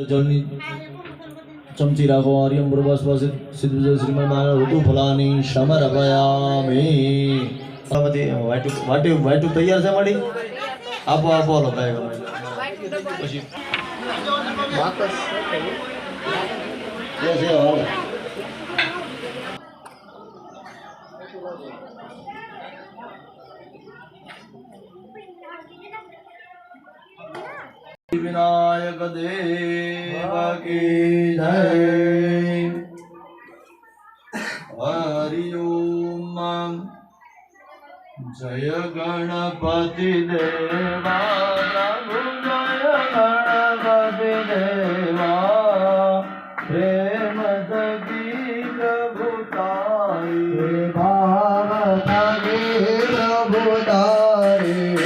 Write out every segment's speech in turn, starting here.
જળની ચમચી રાખો. આર્યમ પ્રભાસ સિદ્ધ શ્રીમદ નારાયણ ઋતુ ફલાની સમર ભયામી. વાટું તૈયાર છે મારી? આપો આપો હાલો કાંઈ પછી विनायक देव की जय. हरि ओम. जय गणपति देवा प्रभु जय गणपति देवा. प्रेम सगी प्रभु तारी भाव सगी प्रभु तारी.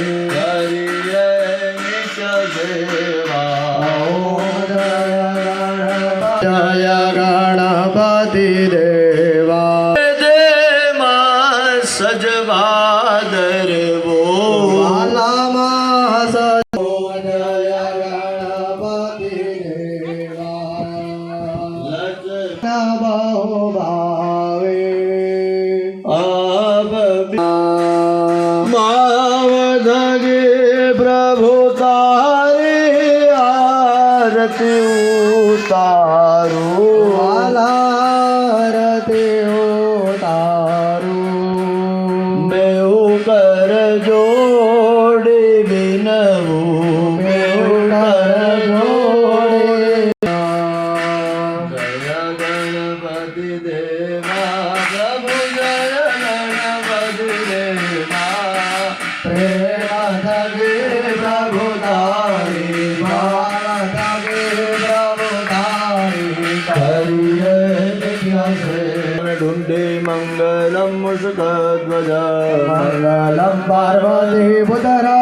जय गणपति देवा. जय मां सजवा दरबो वाला सजो. जय गणपति देवा. लज बहु भावे अब मावधगे प्रभु तारे आरती उतारू. आरती उतारू. बेऊ कर जोड़े बिनऊ. बेऊ कर जोड़े. जय गणपति देवा प्रभु जय गणपति देवा. प्रेम सगे प्रभु तारी ढूंढे मंगलम मुस्कध्वज. मंगलम पार्वती पुत्र